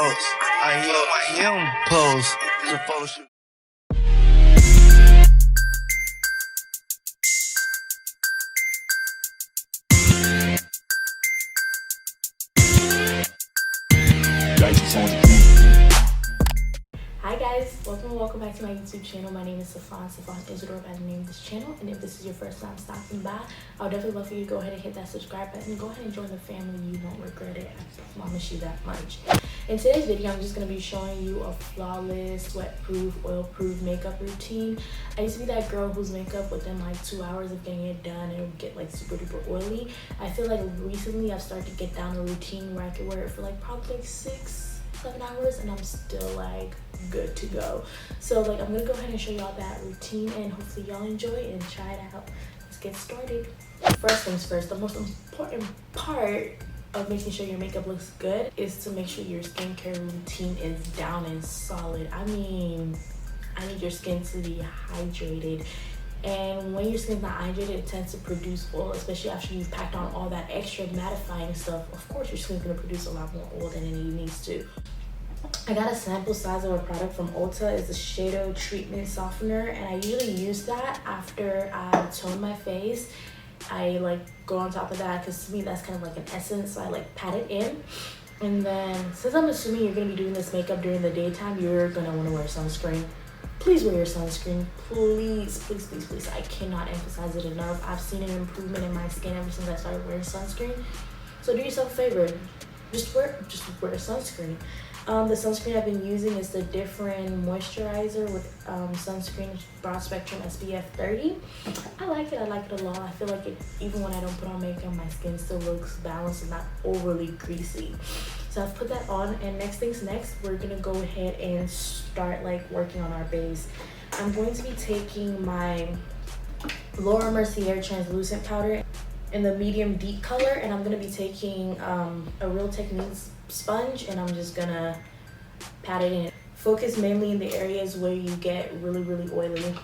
thoughts. I am pose. It's a photo shoot. Hi guys, welcome back to my YouTube channel. My name is Sifon Isidore by the name of this channel, and if this is your first time stopping by, I would definitely love for you to go ahead and hit that subscribe button and go ahead and join the family. You won't regret it. I promise you that much. In today's video, I'm just going to be showing you a flawless, sweat-proof, oil-proof makeup routine. I used to be that girl whose makeup within like 2 hours of getting it done, it would get like super duper oily. I feel like recently I've started to get down a routine where I can wear it for like probably like 6-7 hours and I'm still like good to go. So like I'm gonna go ahead and show y'all that routine and hopefully y'all enjoy it and try it out. Let's get started. First things first, the most important part of making sure your makeup looks good is to make sure your skincare routine is down and solid. I mean, I need your skin to be hydrated, and when your skin's not hydrated, it tends to produce oil, especially after you've packed on all that extra mattifying stuff. Of course your skin's gonna produce a lot more oil than it needs to. I got a sample size of a product from ULTA. It's a shadow treatment softener, and I usually use that after I tone my face. I like go on top of that because to me that's kind of like an essence, so I like pat it in. And then since I'm assuming you're gonna be doing this makeup during the daytime, you're gonna want to wear sunscreen. Please wear your sunscreen. Please, please, please, please. I cannot emphasize it enough. I've seen an improvement in my skin ever since I started wearing sunscreen. So do yourself a favor. Just wear sunscreen. The sunscreen I've been using is the different moisturizer with sunscreen broad spectrum SPF 30. I like it a lot. I feel like it, even when I don't put on makeup, my skin still looks balanced and not overly greasy. So I've put that on, and next things next, we're gonna go ahead and start like working on our base. I'm going to be taking my Mercier translucent powder in the medium deep color, and I'm gonna be taking a Real Techniques sponge, and I'm just gonna pat it in. Focus mainly in the areas where you get really oily,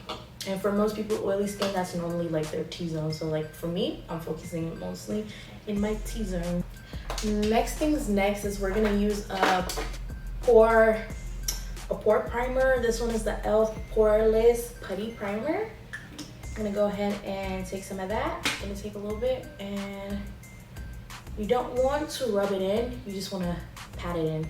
and for most people oily skin, that's normally like their T-zone. So like for me, I'm focusing mostly in my T-zone. Next things next is we're gonna use a pore primer. This one is the e.l.f. Poreless Putty primer. I'm gonna go ahead and take some of that. I'm gonna take a little bit, and you don't want to rub it in, you just want to pat it in.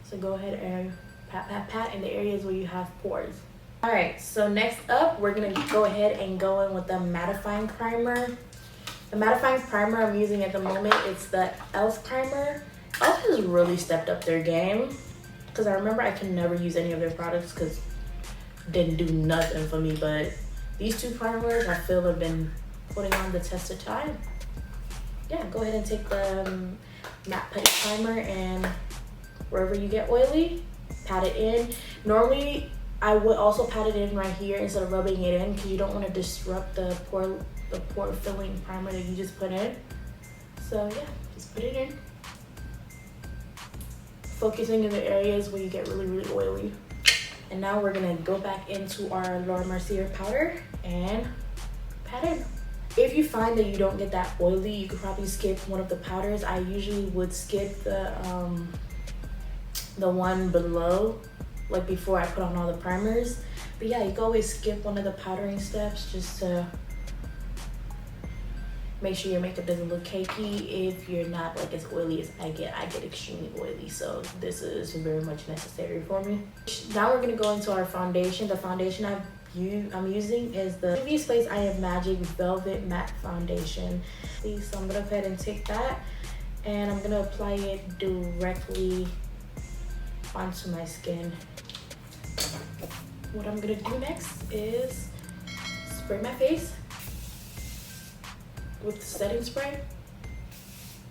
So go ahead and pat in the areas where you have pores. All right, so next up, we're gonna go ahead and go in with the mattifying primer. The mattifying primer I'm using at the moment, it's the e.l.f. primer. e.l.f. has really stepped up their game, because I remember I can never use any of their products because it didn't do nothing for me, but these two primers I feel have been putting on the test of time. Yeah, go ahead and take the matte putty primer, and wherever you get oily, pat it in. Normally, I would also pat it in right here instead of rubbing it in, because you don't want to disrupt the pore filling primer that you just put in. So yeah, just put it in. Focusing in the areas where you get really oily. And now we're gonna go back into our Mercier powder and pat in. If you find that you don't get that oily, you could probably skip one of the powders. I usually would skip the one below, like before I put on all the primers. But yeah, you can always skip one of the powdering steps just to make sure your makeup doesn't look cakey. If you're not like as oily as I get extremely oily, so this is very much necessary for me. Now we're gonna go into our foundation. The foundation I'm using is the Juvia Space I Am Magic Velvet Matte Foundation. So I'm gonna go ahead and take that, and I'm gonna apply it directly onto my skin. What I'm gonna do next is spray my face with setting spray,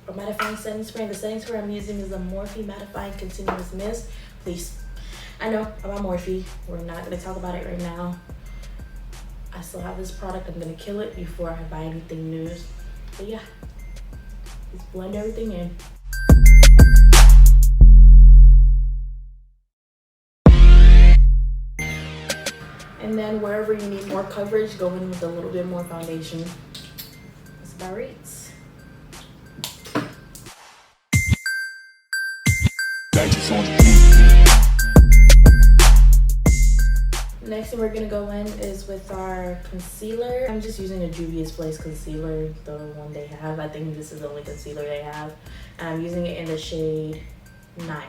or mattifying setting spray. The setting spray I'm using is a Morphe Mattifying Continuous Mist. Please, I know about Morphe. We're not gonna talk about it right now. I still have this product. I'm gonna kill it before I buy anything new. But yeah, just blend everything in. And then wherever you need more coverage, go in with a little bit more foundation. That's about it. Next thing we're gonna go in is with our concealer. I'm just using a Juvia's Place concealer, the one they have. I think this is the only concealer they have. And I'm using it in the shade 9.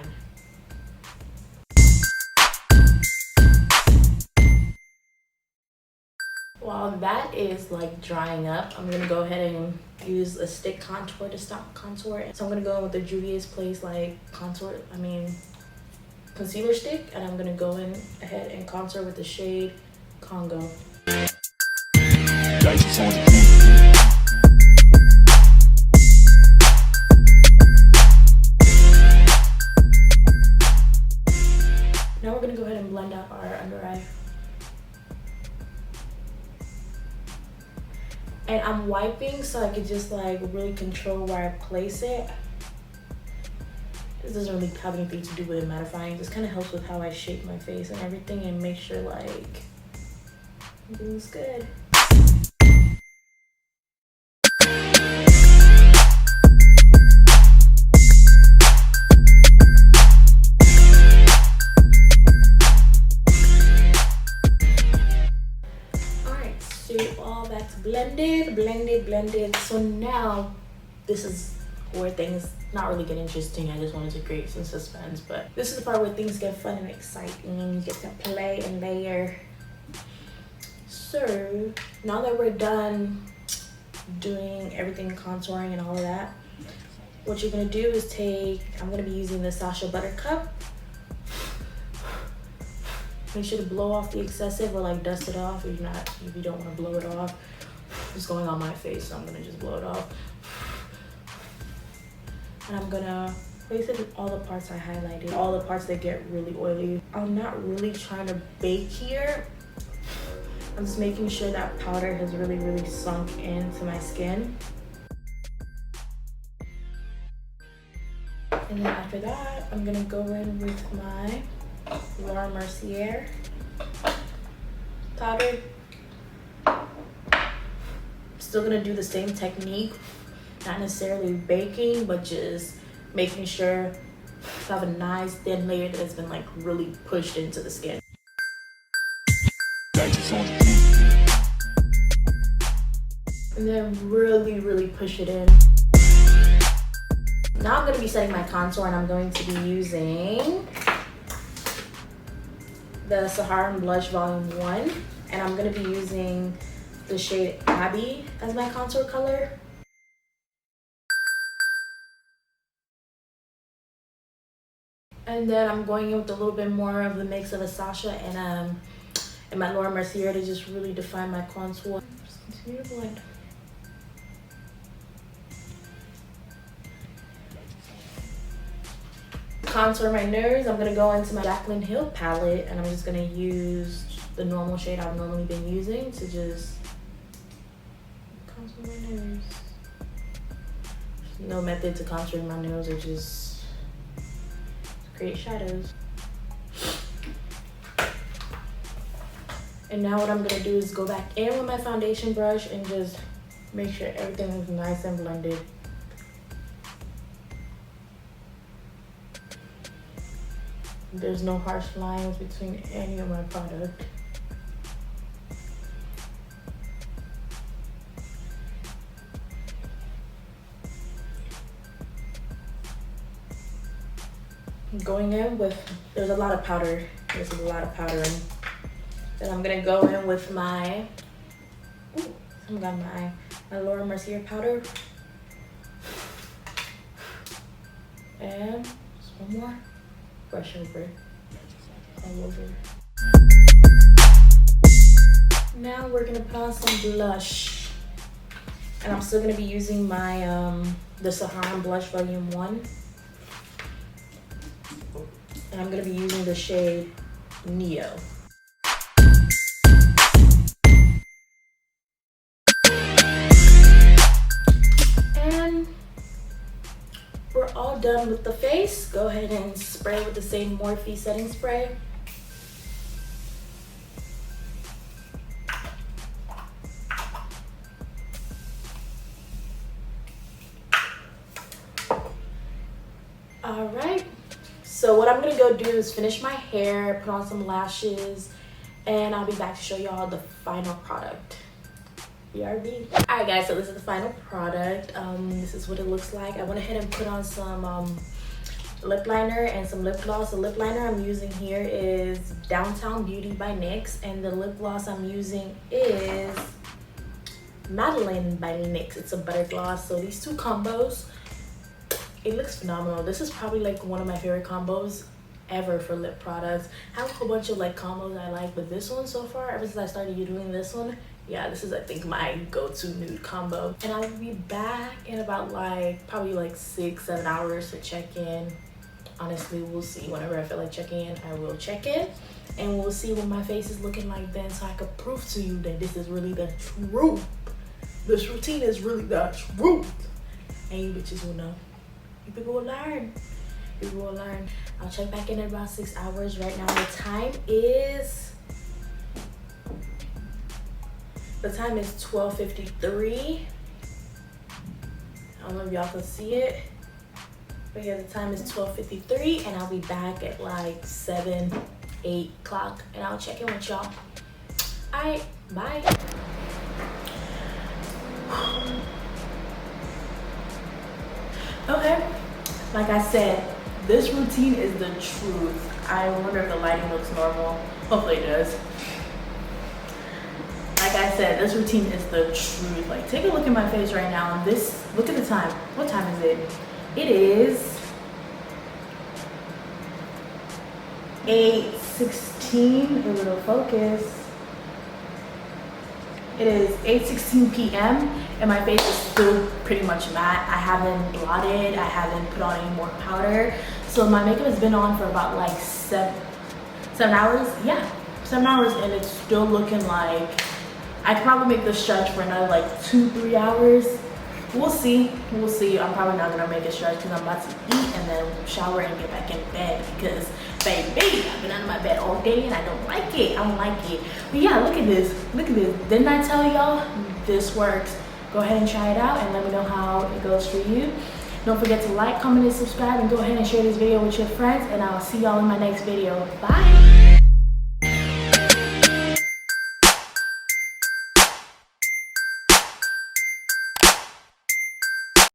While that is like drying up, I'm gonna go ahead and use a stick contour to stop contour. So I'm gonna go in with the Juvia's Place like concealer stick, and I'm gonna go in ahead and contour with the shade Congo. Now we're gonna go ahead and blend out our under eye. And I'm wiping so I can just like really control where I place it. This doesn't really have anything to do with mattifying. This kind of helps with how I shape my face and everything, and make sure like everything's good. Alright, so all that's blended. So now this is where things not really get interesting. I just wanted to create some suspense, but this is the part where things get fun and exciting. You get to play and layer. So now that we're done doing everything, contouring and all of that, what you're gonna do is I'm gonna be using the Sacha Buttercup. Make sure to blow off the excessive or like dust it off if you don't want to blow it off. It's going on my face, so I'm gonna just blow it off. And I'm gonna place it in all the parts I highlighted, all the parts that get really oily. I'm not really trying to bake here. I'm just making sure that powder has really sunk into my skin. And then after that, I'm gonna go in with my Mercier powder. Still gonna do the same technique, not necessarily baking, but just making sure to have a nice thin layer that's been like really pushed into the skin. And then really push it in. Now I'm gonna be setting my contour, and I'm going to be using the Saharan Blush Volume 1, and I'm gonna be using the shade Abby as my contour color. And then I'm going in with a little bit more of the mix of a Sacha and my Mercier to just really define my contour. Just continue to blend. Contour my nose, I'm gonna go into my Jaclyn Hill palette, and I'm just gonna use the normal shade I've normally been using to just contour my nose. There's no method to contouring my nose, or just create shadows. And now what I'm gonna do is go back in with my foundation brush and just make sure everything is nice and blended. There's no harsh lines between any of my product. Going in with, there's a lot of powder. This is a lot of powdering. Then I'm gonna go in with my, my Mercier powder. And just one more. Brush over, all over. Now we're gonna put on some blush, and I'm still gonna be using my the Saharan Blush Volume 1, and I'm gonna be using the shade Neo. And we're all done with the face. Go ahead and spray with the same Morphe setting spray. All right, So what I'm gonna go do is finish my hair, put on some lashes, and I'll be back to show y'all the final product. BRB. Alright guys, so this is the final product. This is what it looks like. I went ahead and put on some lip liner and some lip gloss. The lip liner I'm using here is Downtown Beauty by NYX, and the lip gloss I'm using is Madeline by NYX. It's a butter gloss. So these two combos, it looks phenomenal. This is probably like one of my favorite combos ever for lip products. I have a whole bunch of like combos I like, but this one so far, ever since I started doing this one, yeah, this is I think my go-to nude combo. And I'll be back in about like probably like 6-7 hours to check in. Honestly, we'll see. Whenever I feel like checking in, I will check in, and we'll see what my face is looking like then, so I can prove to you that this is really the truth. This routine is really the truth, and you bitches will know. You people will learn. You will learn. I'll check back in about 6 hours. Right now the time is 12:53. I don't know if y'all can see it, but yeah, the time is 12:53, and I'll be back at like 7-8 o'clock, and I'll check in with y'all. All right, bye. Okay, like I said, this routine is the truth. I wonder if the lighting looks normal. Hopefully it does. Like I said, this routine is the truth. Like, take a look at my face right now. And this, look at the time. What time is it? It is 8:16. A little focus. It is 8:16 p.m. and my face is still pretty much matte. I haven't blotted. I haven't put on any more powder. So my makeup has been on for about like seven hours. Yeah, 7 hours, and it's still looking like I could probably make this stretch for another like 2-3 hours. We'll see. We'll see. I'm probably not gonna make it stretch because I'm about to eat and then shower and get back in bed because, baby, I've been out of my bed all day and I don't like it. I don't like it. But yeah, look at this. Look at this. Didn't I tell y'all this works? Go ahead and try it out and let me know how it goes for you. Don't forget to like, comment, and subscribe, and go ahead and share this video with your friends, and I'll see y'all in my next video. Bye.